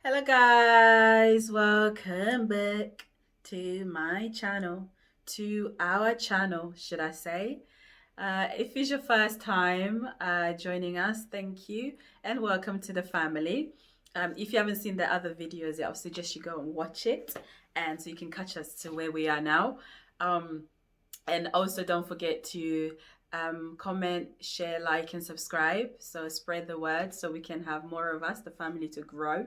Hello guys, welcome back to my channel, to our channel, should I say. If it's your first time joining us, thank you and welcome to the family. If you haven't seen the other videos yet, I suggest you go and watch it and so you can catch us to where we are now. Um, and also don't forget to comment, share, like, and subscribe. So spread the word so we can have more of us, the family, to grow.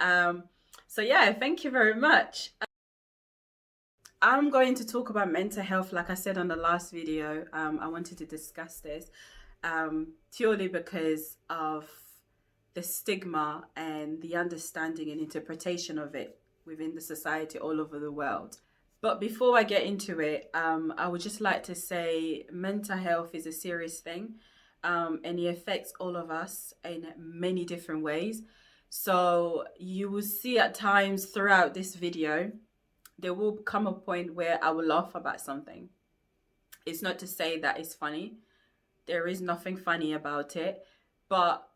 Um, so yeah, thank you very much. I'm going to talk about mental health. Like I said on the last video, I wanted to discuss this purely because of the stigma and the understanding and interpretation of it within the society all over the world. But before I get into it, I would just like to say mental health is a serious thing, and it affects all of us in many different ways. So you will see at times throughout this video, there will come a point where I will laugh about something. It's not to say that it's funny. There is nothing funny about it, but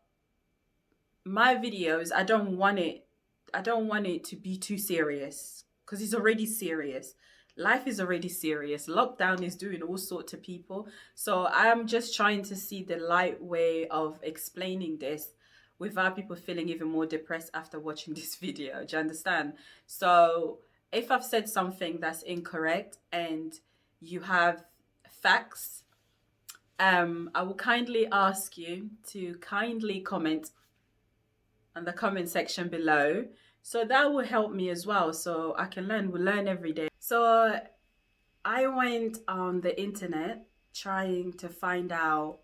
my videos, I don't want it to be too serious because it's already serious. Life is already serious. Lockdown is doing all sorts to people. So I'm just trying to see the light way of explaining this without people feeling even more depressed after watching this video. Do you understand? So if I've said something that's incorrect and you have facts, I will kindly ask you to kindly comment in the comment section below. So that will help me as well. So I can learn. We learn every day. So I went on the internet trying to find out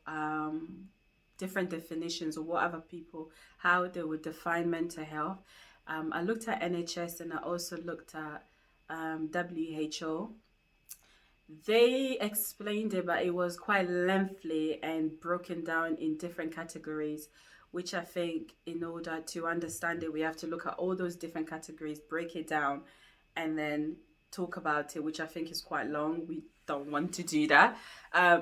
different definitions of what other people, how they would define mental health. I looked at NHS and I also looked at WHO. They explained it, but it was quite lengthy and broken down in different categories, which I think in order to understand it, we have to look at all those different categories, break it down, and then talk about it, which I think is quite long. We don't want to do that.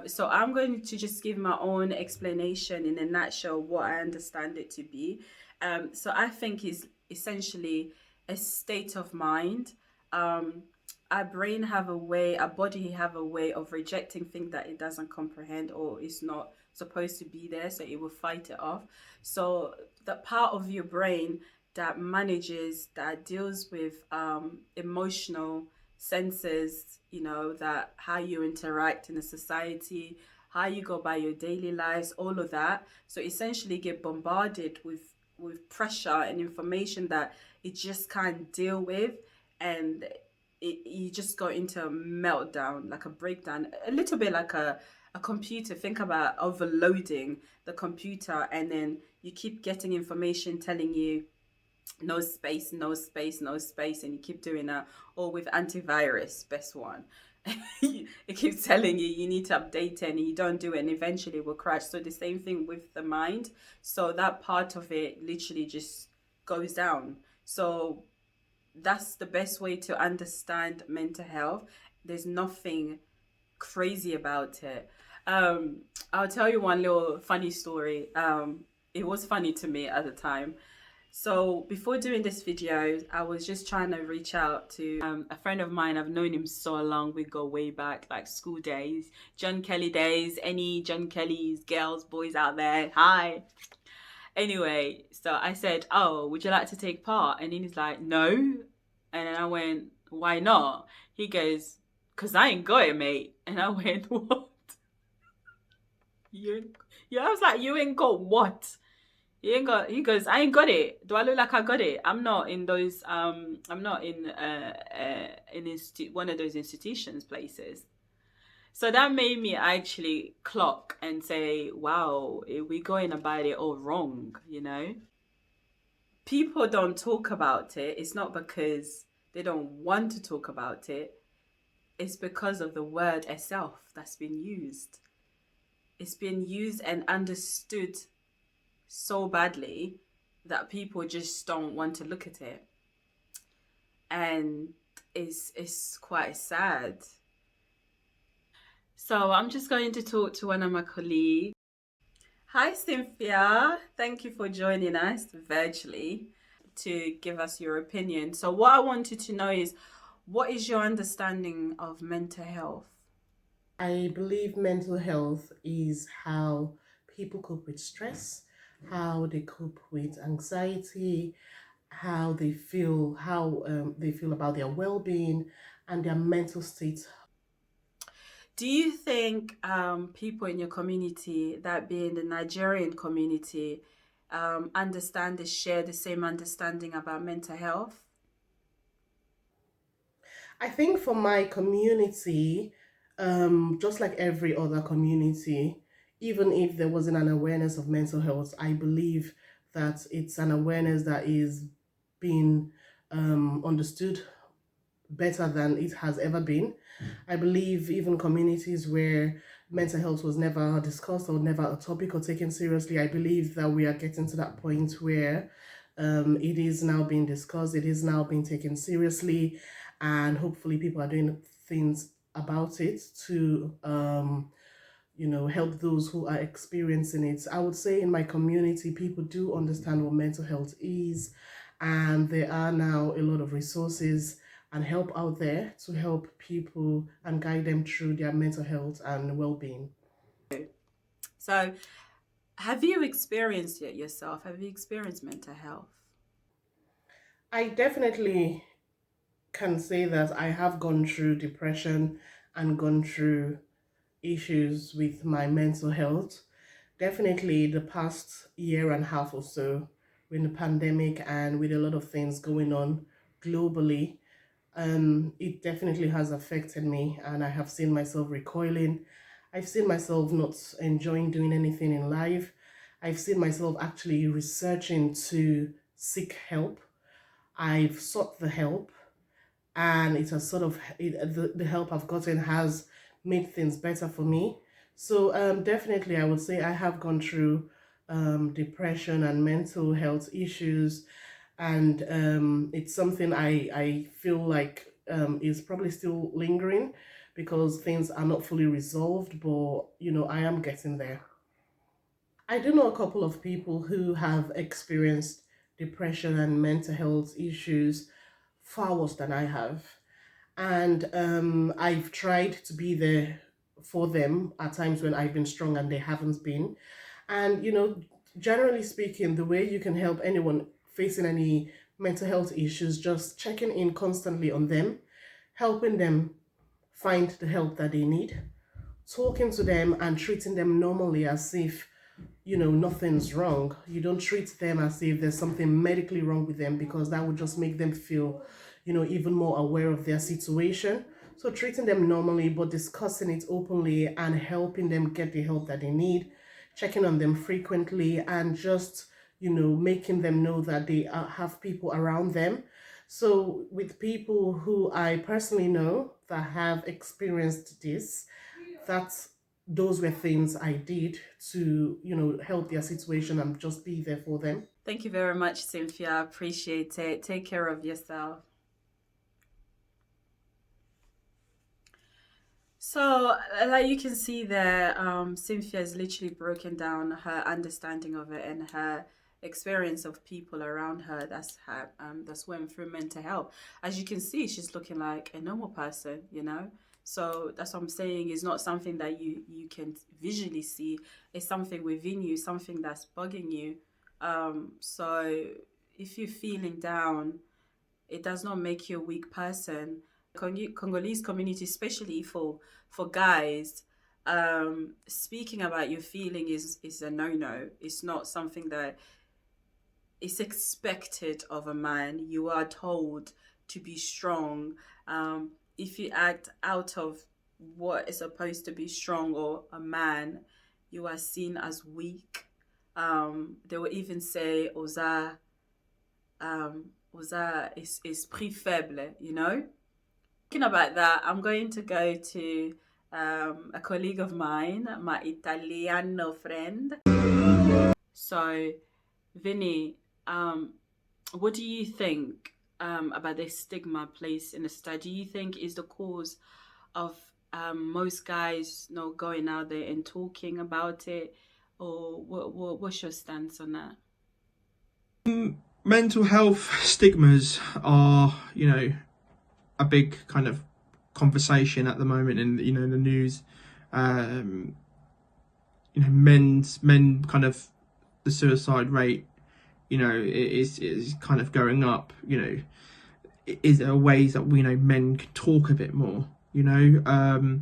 So I'm going to just give my own explanation in a nutshell what I understand it to be. So I think is essentially a state of mind. Our brain have a way, our body have a way of rejecting things that it doesn't comprehend or is not supposed to be there, so it will fight it off. So the part of your brain that manages, that deals with emotional senses, you know, that how you interact in a society, how you go by your daily lives, all of that. So essentially get bombarded with pressure and information that it just can't deal with, and you just go into a meltdown, like a breakdown, a little bit like a computer. Think about overloading the computer, and then you keep getting information telling you no space, no space, no space, and you keep doing that. Or with antivirus, best one. It keeps telling you you need to update it and you don't do it, and eventually it will crash. So the same thing with the mind. So that part of it literally just goes down. So that's the best way to understand mental health. There's nothing crazy about it. I'll tell you one little funny story. It was funny to me at the time. So before doing this video, I was just trying to reach out to a friend of mine. I've known him so long. We go way back, like school days, John Kelly days. Any John Kelly's girls, boys out there? Hi. Anyway, so I said, "Oh, would you like to take part?" And then he's like, "No." And then I went, "Why not?" He goes, "Cause I ain't got it, mate." And I went, "What? You ain't... Yeah." I was like, "You ain't got what?" He ain't got. He goes, "I ain't got it. Do I look like I got it? I'm not in those. I'm not in one of those institutions places." So that made me actually clock and say, "Wow, we going about it all wrong," you know. People don't talk about it. It's not because they don't want to talk about it. It's because of the word itself that's been used. It's been used and understood so badly that people just don't want to look at it. And it's quite sad. So I'm just going to talk to one of my colleagues. Hi, Cynthia. Thank you for joining us virtually. to give us your opinion. So, what I wanted to know is, what is your understanding of mental health? I believe mental health is how people cope with stress, how they cope with anxiety, how they feel about their well-being and their mental state. Do you think people in your community, that being the Nigerian community, understand and share the same understanding about mental health? I think for my community, just like every other community, even if there wasn't an awareness of mental health, I believe that it's an awareness that is being understood better than it has ever been. I believe even communities where mental health was never discussed or never a topic or taken seriously, I believe that we are getting to that point where it is now being discussed, it is now being taken seriously, and hopefully people are doing things about it to help those who are experiencing it. I would say in my community, people do understand what mental health is, and there are now a lot of resources and help out there to help people and guide them through their mental health and well-being. So, have you experienced it yourself? Have you experienced mental health? I definitely can say that I have gone through depression and gone through issues with my mental health. Definitely the past year and a half or so, with the pandemic and with a lot of things going on globally, it definitely has affected me, and I have seen myself recoiling. I've seen myself not enjoying doing anything in life. I've seen myself actually researching to seek help. I've sought the help, and it has the help I've gotten has made things better for me. So definitely, I would say I have gone through depression and mental health issues, and it's something I feel like is probably still lingering because things are not fully resolved. But I am getting there. I do know a couple of people who have experienced depression and mental health issues far worse than I have. And I've tried to be there for them at times when I've been strong and they haven't been. And, generally speaking, the way you can help anyone facing any mental health issues, just checking in constantly on them, helping them find the help that they need, talking to them and treating them normally as if nothing's wrong. You don't treat them as if there's something medically wrong with them, because that would just make them feel even more aware of their situation. So treating them normally but discussing it openly and helping them get the help that they need, checking on them frequently, and just making them know that they have people around them. So with people who I personally know that have experienced this, that's those were things I did to, help their situation and just be there for them. Thank you very much, Cynthia. I appreciate it. Take care of yourself. So, like you can see there, Cynthia has literally broken down her understanding of it and her experience of people around her that's went through mental health. As you can see, she's looking like a normal person, you know. So that's what I'm saying. Is not something that you can visually see. It's something within you, something that's bugging you. So if you're feeling down, it does not make you a weak person. Congolese community, especially for guys, speaking about your feeling is a no. It's not something that is expected of a man. You are told to be strong. If you act out of what is supposed to be strong or a man, you are seen as weak. They will even say oza oza esprit faible, you know. Talking about that, I'm going to go to a colleague of mine, my Italiano friend. So, Vinny, what do you think about this stigma placed in the society? Do you think is the cause of most guys not going out there and talking about it, or what's your stance on that? Mental health stigmas are, a big kind of conversation at the moment in, the news. Um, men kind of the suicide rate, is kind of going up. Is there ways that men can talk a bit more? The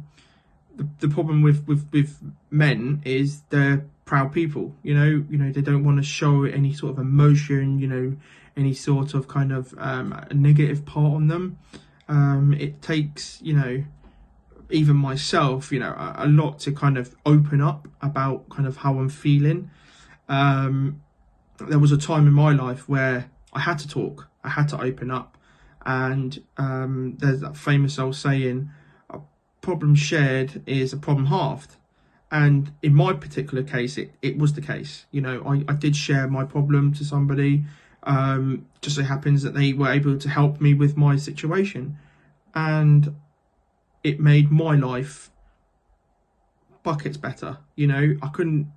problem with men is they're proud people. They don't want to show any sort of emotion. Any sort of kind of a negative part on them. It takes even myself a lot to kind of open up about kind of how I'm feeling. Um, there was a time in my life where I had to talk, I had to open up, and there's that famous old saying, "A problem shared is a problem halved." And in my particular case, it was the case. I did share my problem to somebody. Just so happens that they were able to help me with my situation, and it made my life buckets better. I couldn't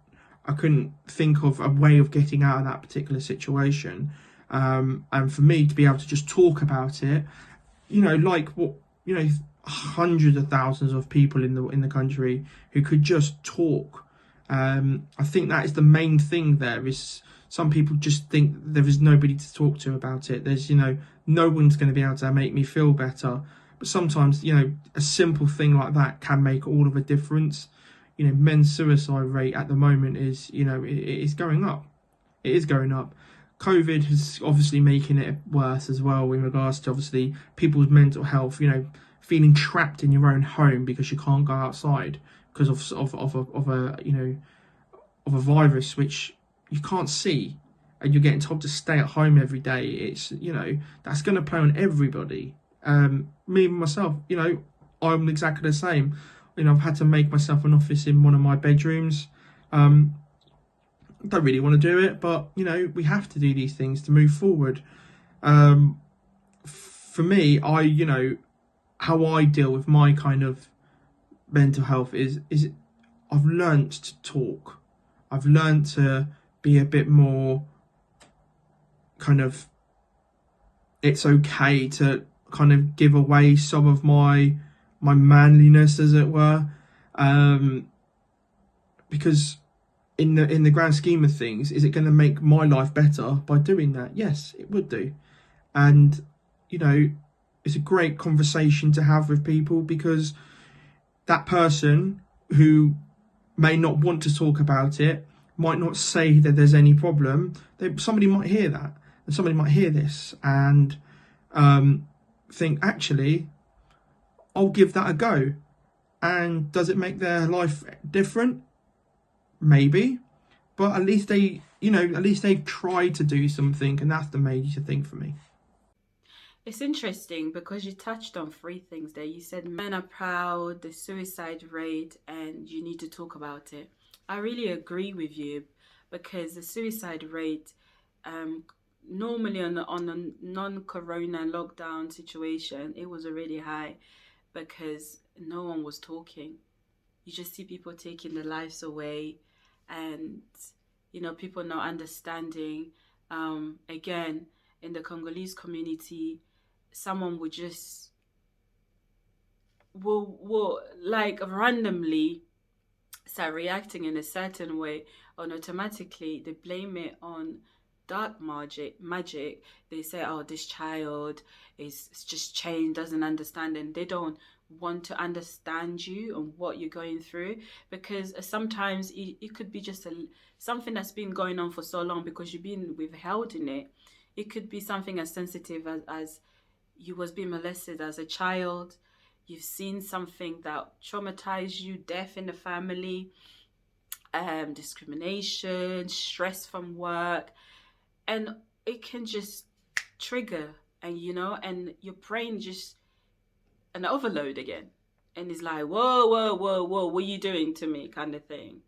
think of a way of getting out of that particular situation. And for me to be able to just talk about it, like what hundreds of thousands of people in the country who could just talk. I think that is the main thing. There is some people just think there is nobody to talk to about it. There's no one's going to be able to make me feel better. But sometimes a simple thing like that can make all of a difference. Men's suicide rate at the moment is it is going up. It is going up. COVID is obviously making it worse as well in regards to obviously people's mental health. Feeling trapped in your own home because you can't go outside because of a virus which you can't see, and you're getting told to stay at home every day. It's that's going to play on everybody. Me myself, I'm exactly the same. I've had to make myself an office in one of my bedrooms. Don't really want to do it, but we have to do these things to move forward. For me, how I deal with my kind of mental health is I've learnt to talk. I've learnt to be a bit more kind of, it's okay to kind of give away some of my manliness, as it were, because in the grand scheme of things, is it going to make my life better by doing that? Yes, it would do. And it's a great conversation to have with people, because that person who may not want to talk about it might not say that there's any problem. Somebody might hear that, and somebody might hear this and think, actually, I'll give that a go. And does it make their life different? Maybe, but at least they've tried to do something, and that's the major thing for me. It's interesting because you touched on three things there. You said men are proud, the suicide rate, and you need to talk about it. I really agree with you because the suicide rate, um, normally on a non-corona lockdown situation, it was already high because no one was talking. You just see people taking their lives away, and people not understanding. Again, in the Congolese community, someone would just will like randomly start reacting in a certain way, and automatically they blame it on dark magic. They say, oh, this child is just changed, doesn't understand, and they don't want to understand you and what you're going through, because sometimes it could be just something that's been going on for so long because you've been withheld in it. It could be something as sensitive as you was being molested as a child. You've seen something that traumatized you, death in the family, discrimination, stress from work, and it can just trigger, and your brain just an overload again, and it's like, whoa, whoa, whoa, whoa, what are you doing to me, kind of thing.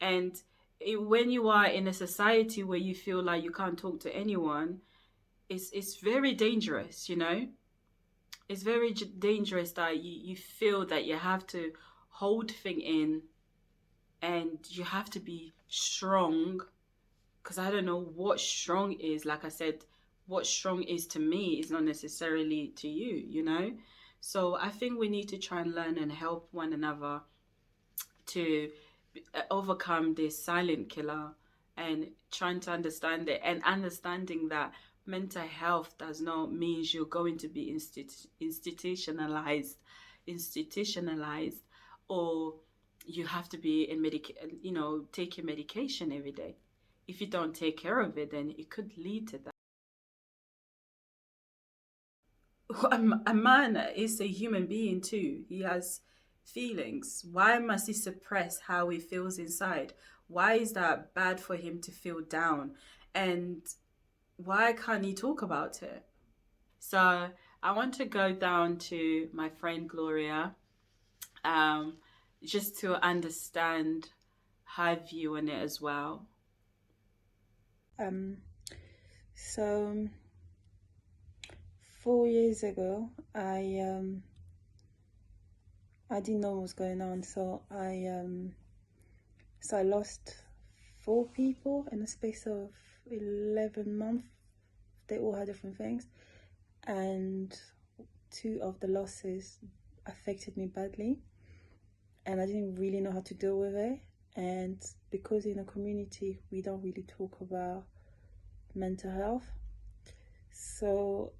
And when you are in a society where you feel like you can't talk to anyone, it's very dangerous. It's very dangerous that you feel that you have to hold thing in, and you have to be strong, because I don't know what strong is. Like I said, what strong is to me is not necessarily to you, you know? So I think we need to try and learn and help one another to overcome this silent killer, and trying to understand it, and understanding that mental health does not mean you're going to be institutionalized, or you have to be in taking medication every day. If you don't take care of it, then it could lead to that. A man is a human being too. He has feelings. Why must he suppress how he feels inside? Why is that bad for him to feel down? And why can't he talk about it? So I want to go down to my friend Gloria, um, just to understand her view on it as well. Um, so 4 years ago, I didn't know what was going on, so I lost 4 people in the space of 11 months. They all had different things, and 2 of the losses affected me badly, and I didn't really know how to deal with it. And because in a community we don't really talk about mental health, so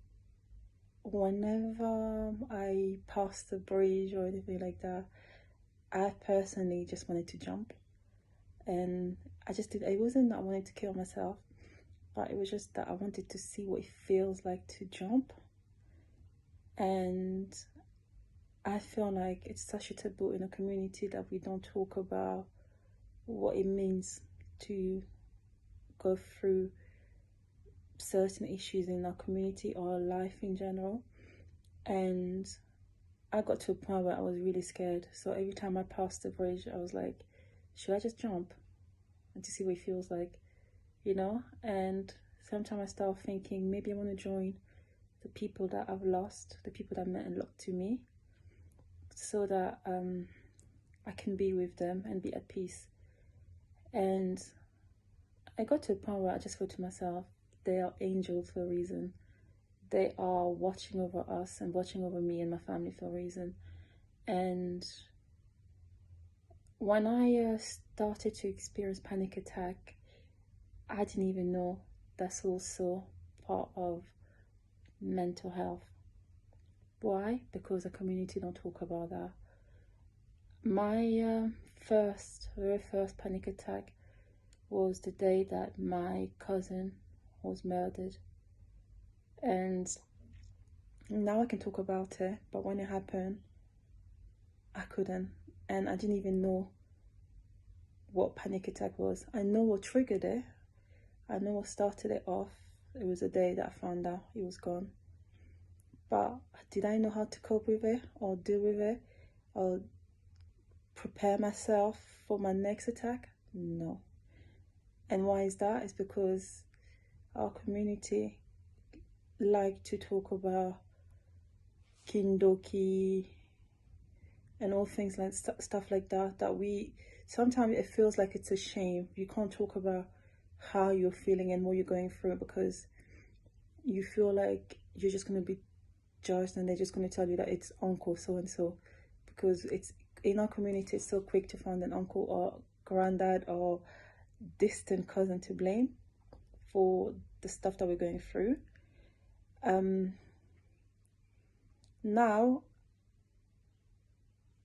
whenever I passed the bridge or anything like that, I personally just wanted to jump. And I just did. It wasn't that I wanted to kill myself, but it was just that I wanted to see what it feels like to jump. And I feel like it's such a taboo in a community that we don't talk about what it means to go through certain issues in our community or life in general. And I got to a point where I was really scared. So every time I passed the bridge, I was like, should I just jump and to see what it feels like, you know? And sometimes I start thinking maybe I want to join the people that I've lost, the people that meant a lot to me, so that I can be with them and be at peace. And I got to a point where I just thought to myself, they are angels for a reason. They are watching over us and watching over me and my family for a reason. And when I started to experience panic attack, I didn't even know that's also part of mental health. Why? Because the community don't talk about that. My very first panic attack was the day that my cousin was murdered. And now I can talk about it, but when it happened, I couldn't. And I didn't even know what panic attack was. I know what triggered it. I know what started it off. It was the day that I found out he was gone. But did I know how to cope with it or deal with it or prepare myself for my next attack? No. And why is that? It's because our community like to talk about kindoki and all things like stuff like that, that we sometimes it feels like it's a shame. You can't talk about how you're feeling and what you're going through because you feel like you're just going to be judged and they're just going to tell you that it's uncle so and so, because it's in our community it's so quick to find an uncle or granddad or distant cousin to blame for the stuff that we're going through. Now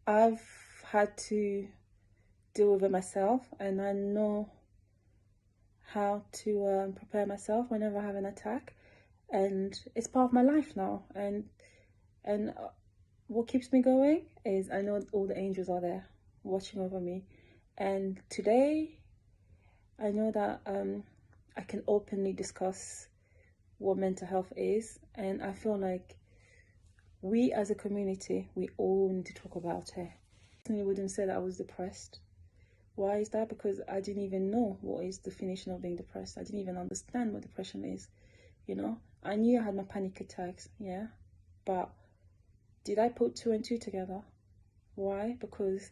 I've had to deal with it myself, and I know how to prepare myself whenever I have an attack, and it's part of my life now. And what keeps me going is I know all the angels are there watching over me, and today I know that I can openly discuss what mental health is, and I feel like we as a community, we all need to talk about it. I wouldn't say that I was depressed. Why is that? Because I didn't even know what is the definition of being depressed. I didn't even understand what depression is, you know. I knew I had my panic attacks, yeah, but did I put 2 and 2 together? Why? Because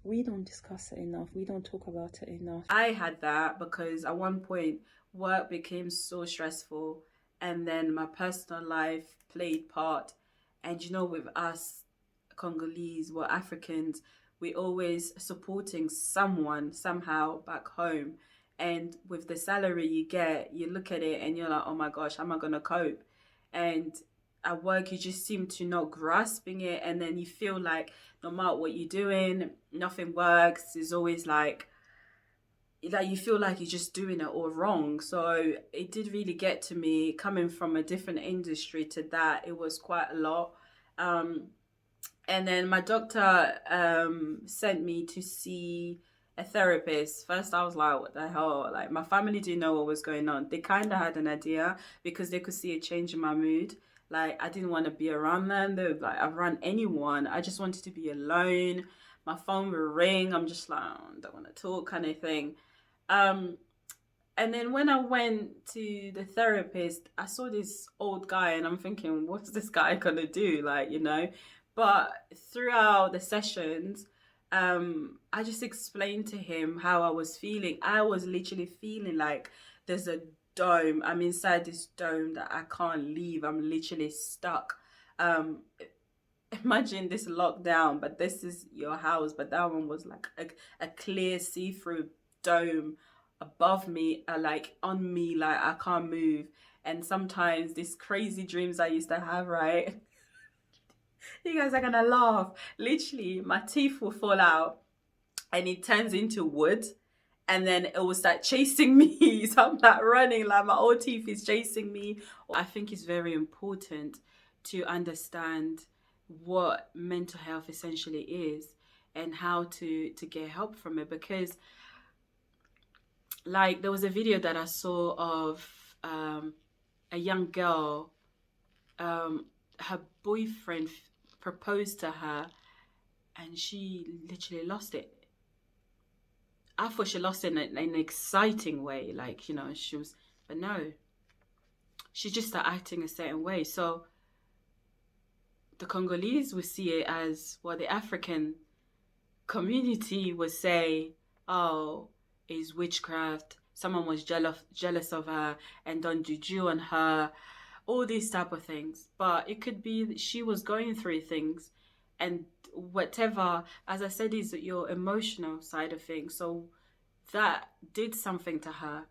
we don't discuss it enough. We don't talk about it enough. I had that because at one point work became so stressful and then my personal life played part. And you know, with us Congolese, we're Africans, we always supporting someone somehow back home. And with the salary you get, you look at it and you're like, oh my gosh, how am I gonna cope? And at work, you just seem to not grasping it, and then you feel like no matter what you're doing, nothing works. It's always like you feel like you're just doing it all wrong. So it did really get to me coming from a different industry to that. It was quite a lot. Um, and then my doctor sent me to see a therapist. First, I was like, what the hell? Like, my family didn't know what was going on. They kind of had an idea because they could see a change in my mood. Like, I didn't want to be around them. They were like, around anyone. I just wanted to be alone. My phone would ring. I'm just like, oh, I don't want to talk, kind of thing. Um, and then when I went to the therapist, I saw this old guy and I'm thinking, what's this guy gonna do? Like, you know. But throughout the sessions, I just explained to him how I was feeling. I was literally feeling like there's a dome. I'm inside this dome that I can't leave. I'm literally stuck. Um, Imagine this lockdown, but this is your house. But that one was like a clear see-through dome above me, like on me, like I can't move. And sometimes these crazy dreams I used to have, right? You guys are gonna laugh. Literally, my teeth will fall out and it turns into wood, and then it will start chasing me. So I'm like running, like my old teeth is chasing me. I think it's very important to understand what mental health essentially is and how to get help from it, because like there was a video that I saw of a young girl, her boyfriend proposed to her and she literally lost it. I thought she lost it in an exciting way, like, you know, she was, but no, she just started acting a certain way. So the Congolese would see it as, well, the African community would say, oh, is witchcraft. Someone was jealous of her and done juju on her, all these type of things. But it could be that she was going through things, and whatever, as I said, is your emotional side of things. So that did something to her.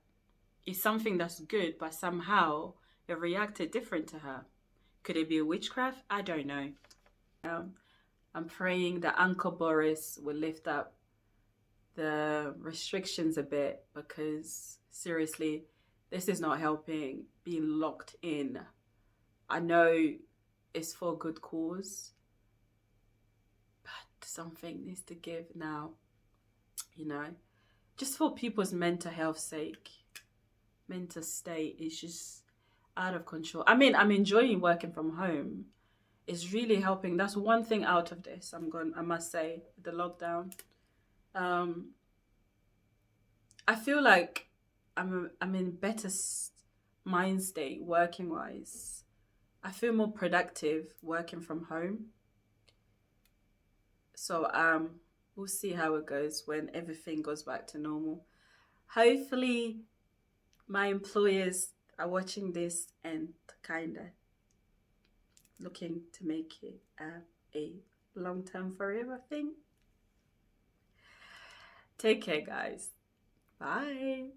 It's something that's good, but somehow it reacted different to her. Could it be a witchcraft? I don't know. I'm praying that Uncle Boris will lift up the restrictions a bit, because seriously, this is not helping. Being locked in, I know it's for a good cause, but something needs to give now, you know, just for people's mental health sake. Mental state is just out of control. I mean, I'm enjoying working from home. It's really helping. That's one thing out of this. I must say, the lockdown. Um, I feel like I'm in better mind state working wise. I feel more productive working from home. So we'll see how it goes when everything goes back to normal. Hopefully my employers are watching this and kind of looking to make it a long-term forever thing. Take care, guys. Bye.